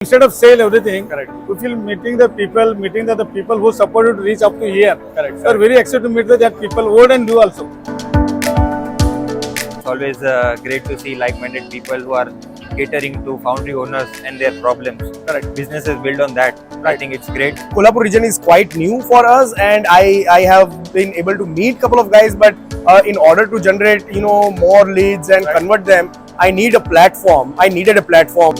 Instead of sell everything, Correct. we feel meeting the people who support you to reach up to here. Correct. We are very excited to meet that people would and do also. It's always great to see like-minded people who are catering to foundry owners and their problems. Correct. Businesses build on that. I think it's great. Kolhapur region is quite new for us, and I have been able to meet couple of guys, but in order to generate more leads and convert them, I need a platform. I needed a platform.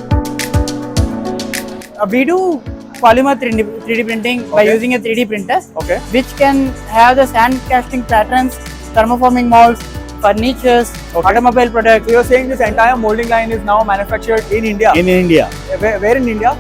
We do polymer 3D printing by using a 3D printer, Okay. which can have the sand casting patterns, thermoforming molds, furnitures, automobile products. So you're saying this entire molding line is now manufactured in India? In India, Where in India?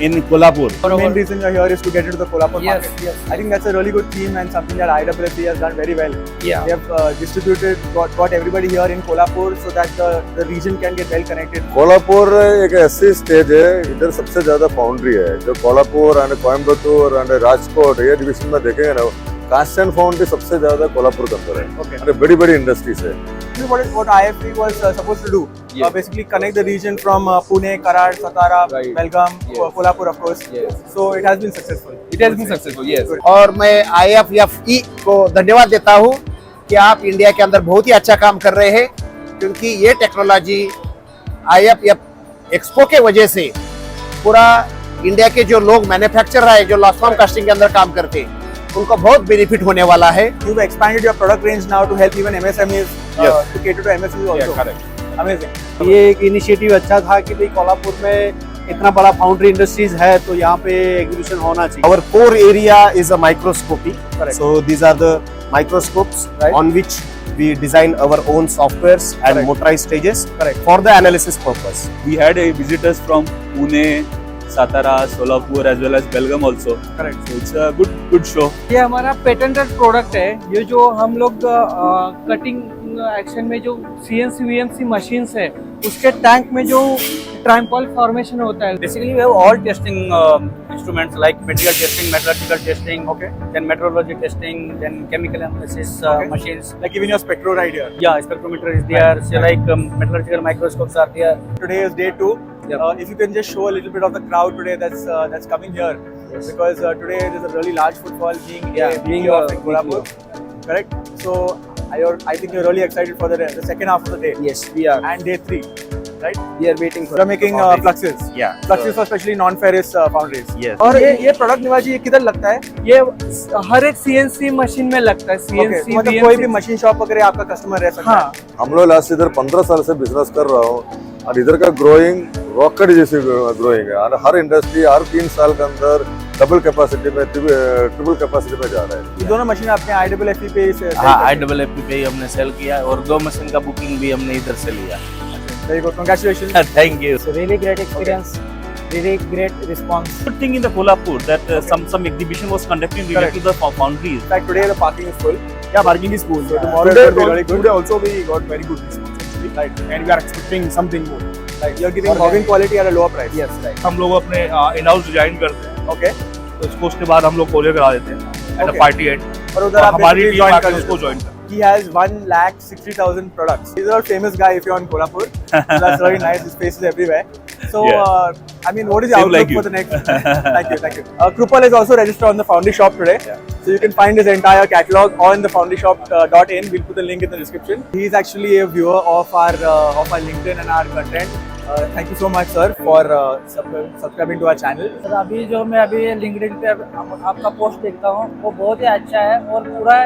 in Kolhapur. The main reason you're here is to get into the Kolhapur Yes, market. yes. I think that's a really good theme and something that IWFE has done very well. Yeah. They have distributed, got everybody here in Kolhapur so that the region can get well connected. Kolhapur एक ऐसी stage है, इधर सबसे ज्यादा foundry है. जो Kolhapur and Coimbatore and Rajkot ये division में देखेंगे ना, कास्ट एंड फाउंड्री सबसे ज्यादा कोल्हापुर के अंदर है. Okay. और बड़ी बड़ी इंडस्ट्रीज है. This is what IFP was supposed to do. Basically connect the region from Pune, Karad, Satara, Belgaum, Kolhapur of course. So it has been successful. It has been successful, yes. और मैं IFFE को धन्यवाद देता हूँ कि आप India के अंदर बहुत ही अच्छा काम कर रहे हैं, क्योंकि ये टेक्नोलॉजी IFF एक्सपो के वजह से पूरा इंडिया के जो लोग मैन्युफैक्चरर है, जो लॉस फॉर्म कास्टिंग के अंदर काम करते हैं, उनको बहुत बेनिफिट होने वाला है. You've expanded your product range now to help even MSMEs to cater to MSMEs also. Correct. Amazing. ये एक इनिशिएटिव अच्छा था कि भाई कोल्हापुर में इतना बड़ा फाउंड्री इंडस्ट्रीज है, तो यहाँ पे एग्जीबिशन होना चाहिए. Our core area is a microscopy. Correct. So these are the microscopes Right. on which we design our own softwares and Correct. motorized stages Correct. for the analysis purpose. We had visitors from Pune, Satara, Solapur as well as Belgaum also. Correct. So it's a good show. ये हमारा patented product है. ये जो हम लोग cutting action में जो CNC VNC machines है, उसके टैंक में जो ट्रायंगल फॉर्मेशन होता है. Basically, we have all testing instruments like material testing, metallurgical testing, then metrology testing, then chemical analysis machines. Like even your spectro right here. Yeah, spectrometer is there. So like metallurgical microscopes are there. Today is day 2. If you can just show a little bit of the crowd today that's coming here, because today there's a really large footfall being being of Kolhapur. Correct. So I think you're really excited for the second half of the day. Yes, we are. And day 3, right? We are waiting for. You're making fluxes. Yeah. Fluxes for especially non-ferrous foundries. Yes. और ये product निवाजी ये किधर लगता है? ये हर एक CNC machine में लगता है. Okay, CNC मतलब कोई भी मशीन शॉप वगैरह आपका कस्टमर रह सकता हाँ. है. हम लोग लास्ट इधर 15 साल से बिजनेस कर रहा हूँ और इधर का ग्रोइंग रॉकेट जैसी ग्रोइंग है. और हर इंडस्ट्री हर 3 साल के अंदर डबल कैपेसिटी में ट्रिपल कैपेसिटी में जा रहा है. ये दोनों मशीन आपने IFFE पे से हाँ, IFFE पे ही हमने सेल किया और 2 मशीन का बुकिंग भी हमने इधर से लिया. Very good, congratulation. Thank you. Really great experience. Really great response. Good thing in the Kolhapur that some exhibition was conducted related to the foundries. In fact, today the parking is full. Yeah, parking is full. So tomorrow Today, it will be really good. today also we got very good response actually. Right. And we are expecting something more. Like you're giving hogging quality at a lower price. Yes, right. हम लोग अपने in-house design करते हैं, Okay. तो उसके बाद हम लोग कोरियर करा देते हैं at Okay. A party and. और उधर आप हमारी basically टीम join आकर कर उसको देते ज्वाइन कर. हो. He has 1,60,000 products. He's a famous guy if you're on Kolhapur. That's really nice. His face is everywhere. So, I mean, what is the Same outlook like for you. the next? Thank you. Krupal is also registered on the Foundry Shop today. So you can find his entire catalog on the foundryshop.in. We'll put the link in the description. He's actually a viewer of our LinkedIn and our content. Thank you so much, sir, for subscribing to our channel. Sir अभी जो मैं अभी LinkedIn पे आपका post देखता हूँ, वो बहुत ही अच्छा है और पूरा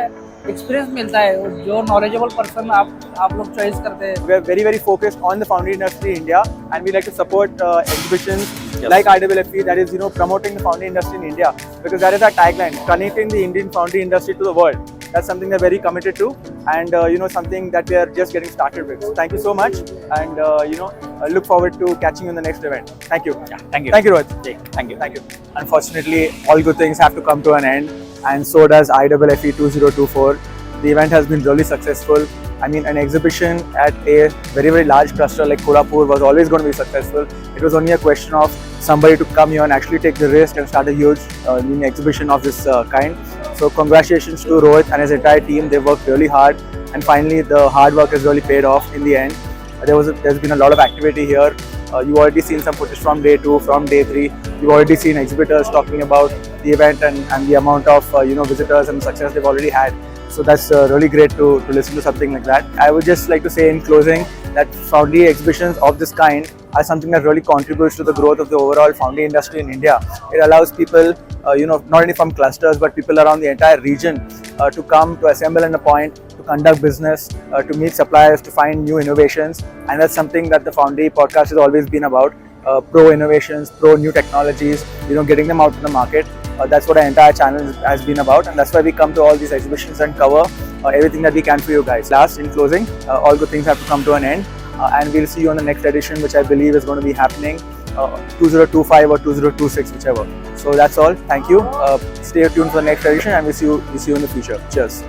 एक्सपीरियंस मिलता है. और जो नॉलेजेबल पर्सन आप लोग चॉइस करते हैं. We are very, very focused on the foundry industry in India, and we like to support exhibitions like IFFE that is, promoting the foundry industry in India, because that is our tagline: connecting the Indian foundry industry to the world. That's something they're very committed to, and something that we are just getting started with. So thank you so much, and look forward to catching you in the next event. Thank you. Yeah, thank you. Thank you, Rohit. Thank you. Unfortunately, all good things have to come to an end, and so does IFFE 2024. The event has been really successful. I mean, an exhibition at a very, very large cluster like Kolhapur was always going to be successful. It was only a question of somebody to come here and actually take the risk and start a huge mini exhibition of this kind. So congratulations to Rohit and his entire team. They worked really hard, and finally the hard work has really paid off in the end. There's been a lot of activity here. You've already seen some footage from day 2, from day 3. You've already seen exhibitors talking about the event and the amount of visitors and success they've already had. So that's really great to listen to something like that. I would just like to say in closing that Foundry exhibitions of this kind are something that really contributes to the growth of the overall foundry industry in India. It allows people, not only from clusters but people around the entire region to come, to assemble in a point, to conduct business, to meet suppliers, to find new innovations. And that's something that the Foundry podcast has always been about. Pro innovations, pro new technologies, getting them out to the market. That's what our entire channel has been about, and that's why we come to all these exhibitions and cover everything that we can for you guys. Last, in closing, all good things have to come to an end, and we'll see you on the next edition, which I believe is going to be happening 2025 or 2026, whichever. So that's all. Thank you. Stay tuned for the next edition, and we'll see you in the future. Cheers.